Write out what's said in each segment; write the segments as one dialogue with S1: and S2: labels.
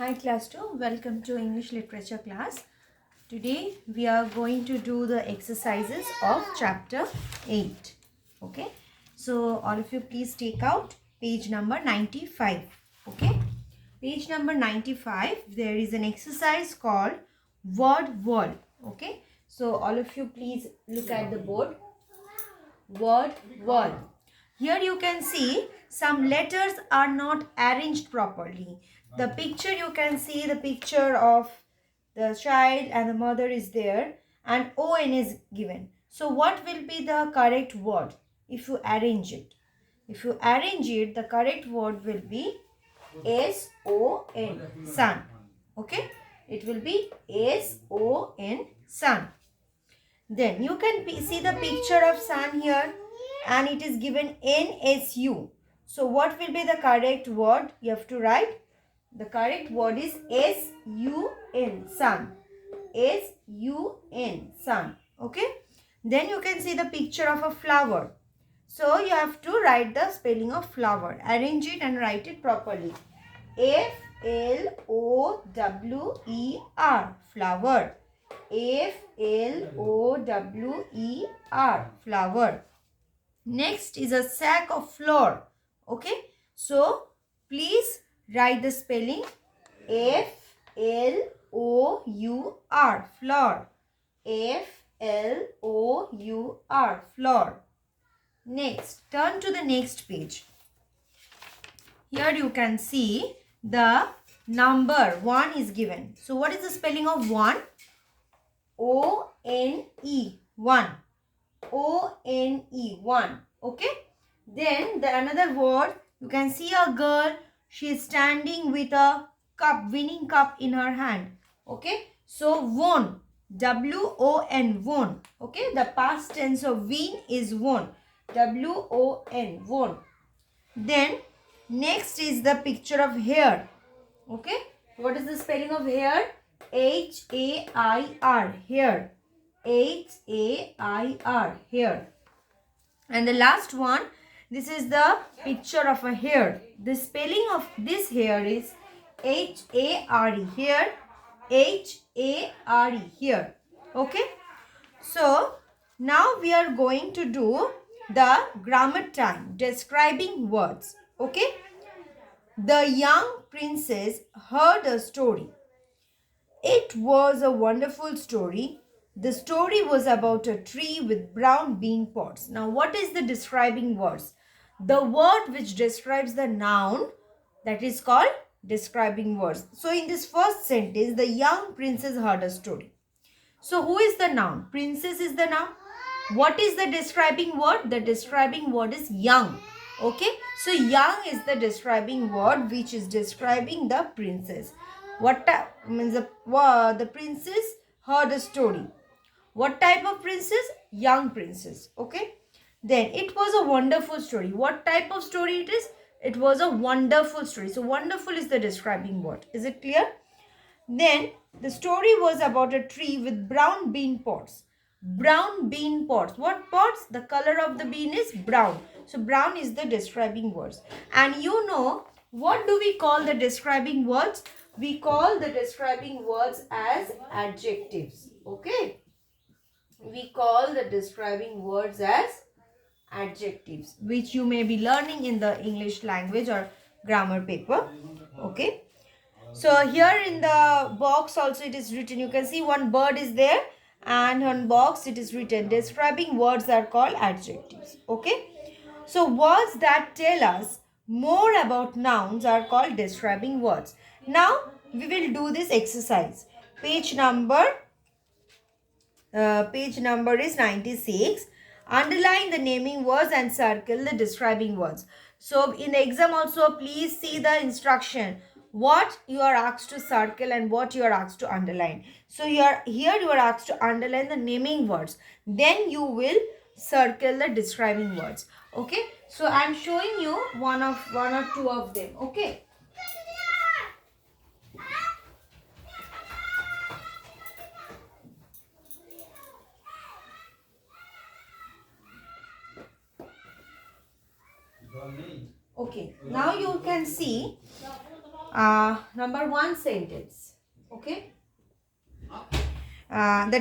S1: Hi class 2, welcome to English literature class. Today we are going to do the exercises of chapter 8. Okay, so all of you please take out page number 95. Okay, page number 95, there is an exercise called word wall. Okay, so all of you please look at the board. Word wall. Here you can see some letters are not arranged properly. The picture, you can see the picture of the child and the mother is there and ON is given. So what will be the correct word if you arrange it? If you arrange it, the correct word will be SON, sun. Okay? It will be SON, sun. Then you can see the picture of sun here and it is given NSU. So what will be the correct word? You have to write. The correct word is SUN, sun. SUN, sun. Okay. Then you can see the picture of a flower. So you have to write the spelling of flower. Arrange it and write it properly. FLOWER, flower. FLOWER, flower. Next is a sack of flour. Okay. So please write the spelling FLOUR, flour. FLOUR, flour. Next, turn to the next page. Here you can see the number 1 is given. So what is the spelling of 1? O-N-E, 1. O-N-E, 1. Okay. Then the another word, you can see a girl. She is standing with a cup, winning cup in her hand. Okay. So won, W-O-N, won. Okay. The past tense of win is won, W-O-N, won. Then next is the picture of hair. Okay. What is the spelling of hair? H-A-I-R, hair. H-A-I-R, hair. And the last one, this is the picture of a hair. The spelling of this hair is H-A-R-E, hair. H-A-R-E, hair. Okay. So now we are going to do the grammar time, describing words. Okay. The young princess heard a story. It was a wonderful story. The story was about a tree with brown bean pods. Now, what is the describing words? The word which describes the noun, that is called describing words. So, in this first sentence, the young princess heard a story. So, who is the noun? Princess is the noun. What is the describing word? The describing word is young. Okay. So, young is the describing word which is describing the princess. What means the princess heard a story. What type of princess? Young princess. Okay. Then it was a wonderful story. What type of story it is? It was a wonderful story. So wonderful is the describing word. Is it clear? Then the story was about a tree with brown bean pods. Brown bean pods. What pods? The color of the bean is brown. So brown is the describing words. And you know, what do we call the describing words? We call the describing words as adjectives. Okay. We call the describing words as adjectives, which you may be learning in the English language or grammar paper. Okay. So here in the box also it is written, you can see one bird is there and on box it is written describing words are called adjectives. Okay. So words that tell us more about nouns are called describing words. Now we will do this exercise. Page number is 96. Underline the naming words and circle the describing words. So in the exam also, please see the instruction. What you are asked to circle and what you are asked to underline. So you are asked to underline the naming words. Then you will circle the describing words. Okay. So I am showing you one or two of them. Okay. Okay, now you can see Number one sentence. Okay. That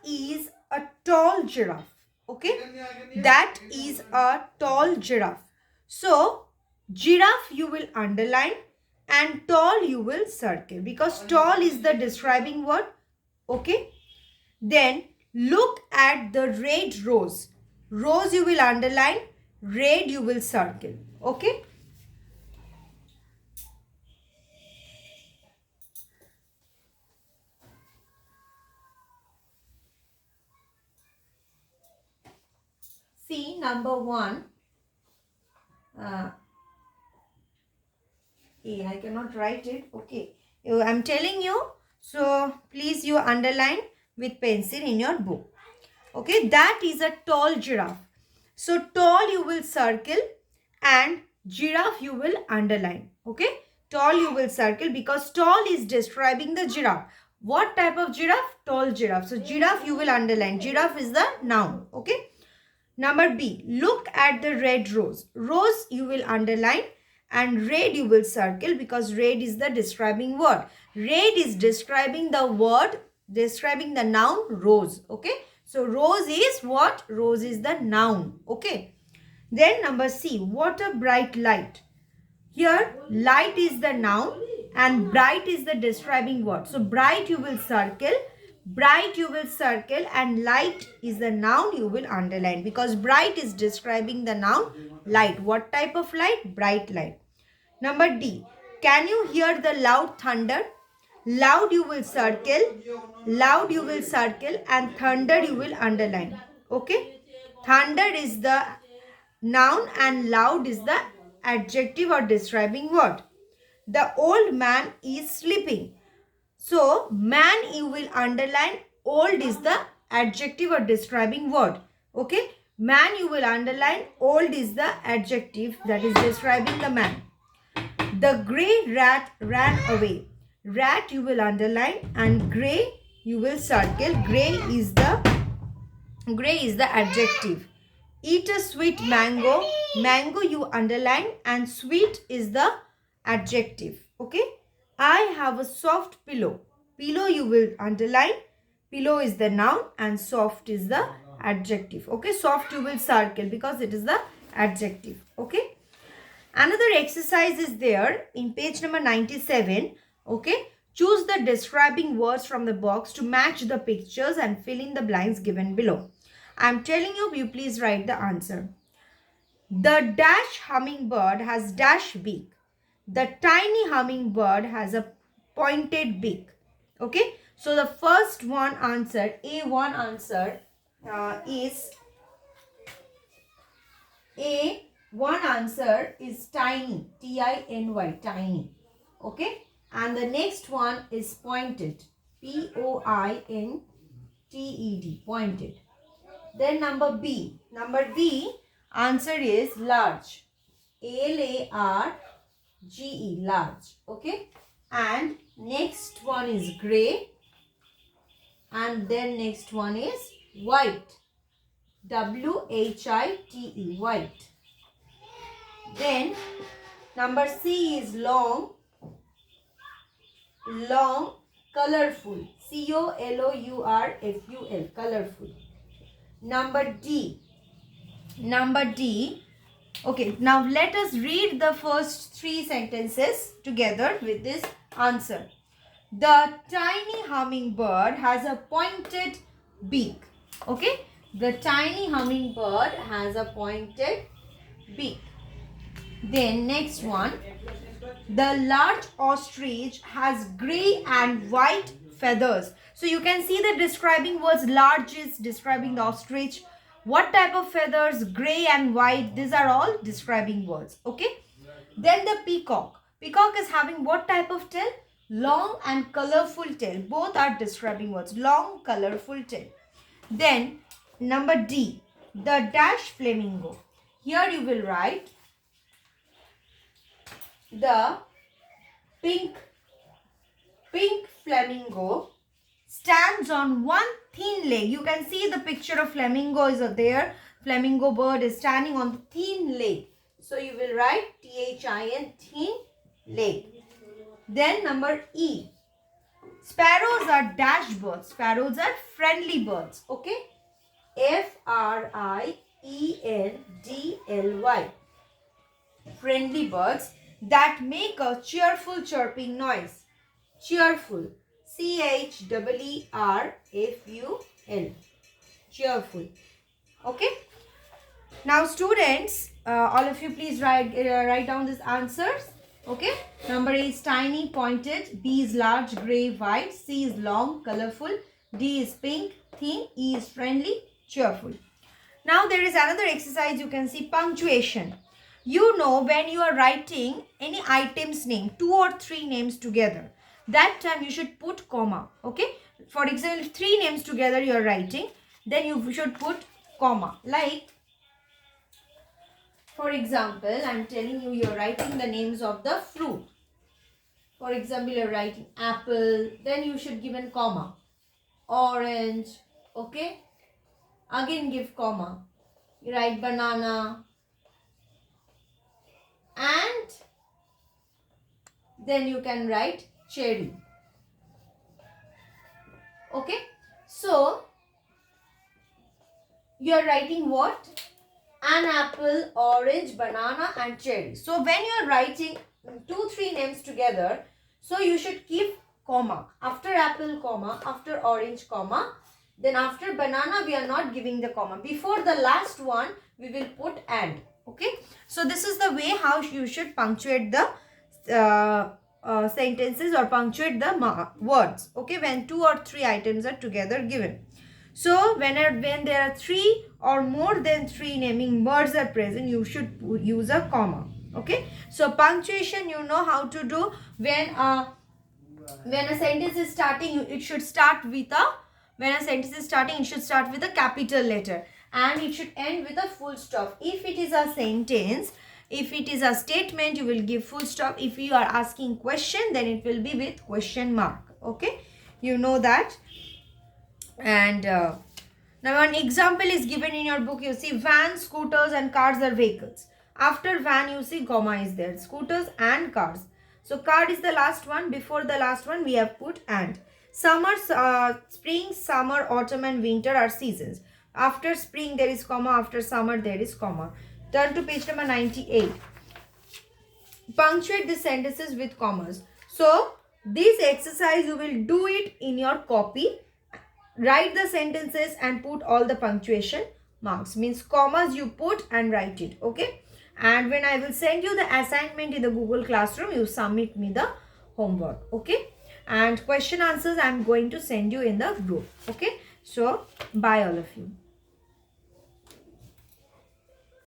S1: is a tall giraffe. Okay. That is a tall giraffe. So, giraffe you will underline and tall you will circle because tall is the describing word. Okay. Then look at the red rose. Rose you will underline, red you will circle. Okay. See number one. I cannot write it. Okay. I'm telling you. So please you underline with pencil in your book. Okay. That is a tall giraffe. So tall you will circle and giraffe you will underline. Okay. Tall you will circle because tall is describing the giraffe. What type of giraffe? Tall giraffe. So giraffe you will underline. Giraffe is the noun. Okay. Number B, look at the red rose. Rose you will underline and red you will circle because red is the describing word. Red is describing the word, describing the noun rose. Okay. So rose is what? Rose is the noun. Okay. Then number C, what a bright light. Here light is the noun and bright is the describing word. So bright you will circle. Bright you will circle and light is the noun you will underline because bright is describing the noun light. What type of light? Bright light. Number D. Can you hear the loud thunder? Loud you will circle. Loud you will circle and thunder you will underline. Okay. Thunder is the noun and loud is the adjective or describing word. The old man is sleeping. So, man you will underline, old is the adjective or describing word. Okay. Man you will underline, old is the adjective that is describing the man. The grey rat ran away. Rat you will underline and grey you will circle. Grey is the adjective. Eat a sweet mango. Mango you underline and sweet is the adjective. Okay. I have a soft pillow. Pillow you will underline. Pillow is the noun and soft is the adjective. Okay. Soft you will circle because it is the adjective. Okay. Another exercise is there in page number 97. Okay. Choose the describing words from the box to match the pictures and fill in the blanks given below. I am telling you, you please write the answer. The dash hummingbird has dash beak. The tiny hummingbird has a pointed beak. Okay. So the first one answer, A1 answer is A1 answer is tiny. T-I-N-Y, tiny. Okay. And the next one is pointed. P-O-I-N-T-E-D, pointed. Then number B. Number B answer is large. L-A-R-G-E, large. Okay. And next one is grey. And then next one is white. W-H-I-T-E, white. Then number C is long. Long, colorful. C-O-L-O-U-R-F-U-L, colorful. Number D. Okay, now let us read the first three sentences together with this answer. The tiny hummingbird has a pointed beak. Okay, the tiny hummingbird has a pointed beak. Then next one. The large ostrich has grey and white feathers. So you can see the describing words. Large is describing the ostrich. What type of feathers? Grey and white. These are all describing words. Okay. Then the peacock. Peacock is having what type of tail? Long and colorful tail. Both are describing words. Long, colorful tail. Then number D. The dash flamingo. Here you will write the pink flamingo stands on one thin leg. You can see the picture of flamingo is there. Flamingo bird is standing on the thin leg. So you will write T-H-I-N, thin lake. Then number E. Sparrows are dash birds. Sparrows are friendly birds. Okay. Friendly. Friendly birds that make a cheerful chirping noise. Cheerful. CHEERFUL. Cheerful. Okay. Now students, all of you please write down these answers. Okay. Number A is tiny, pointed. B is large, gray, white. C is long, colorful. D is pink, thin. E is friendly, cheerful. Now there is another exercise you can see, punctuation. You know when you are writing any item's name, 2 or 3 names together, that time you should put comma. Okay. For example, if 3 names together you are writing, then you should put comma. Like, for example, I am telling you, you are writing the names of the fruit. For example, you are writing apple, then you should give a comma. Orange, okay. Again give comma. You write banana. And then you can write cherry. Okay. So, you are writing what? An apple, orange, banana and cherry. So, when you are writing 2-3 names together, so you should keep comma. After apple, comma. After orange, comma. Then after banana, we are not giving the comma. Before the last one, we will put and. Okay. So, this is the way how you should punctuate the sentences or punctuate the words. Okay. When 2 or 3 items are together given. So, when there are 3 or more than 3 naming words are present, you should use a comma. Okay. So, punctuation you know how to do. When a sentence is starting, it should start with a capital letter. And it should end with a full stop. If it is a sentence, if it is a statement, you will give full stop. If you are asking question, then it will be with question mark. Okay. You know that. And now an example is given in your book. You see vans, scooters and cars are vehicles. After van you see comma is there. Scooters and cars. So car is the last one. Before the last one we have put and. Summer, spring, summer, autumn and winter are seasons. After spring there is comma. After summer there is comma. Turn to page number 98. Punctuate the sentences with commas. So this exercise you will do it in your copy. Write the sentences and put all the punctuation marks. Means commas you put and write it. Okay. And when I will send you the assignment in the Google Classroom, you submit me the homework. Okay. And question answers I am going to send you in the group. Okay. So bye all of you.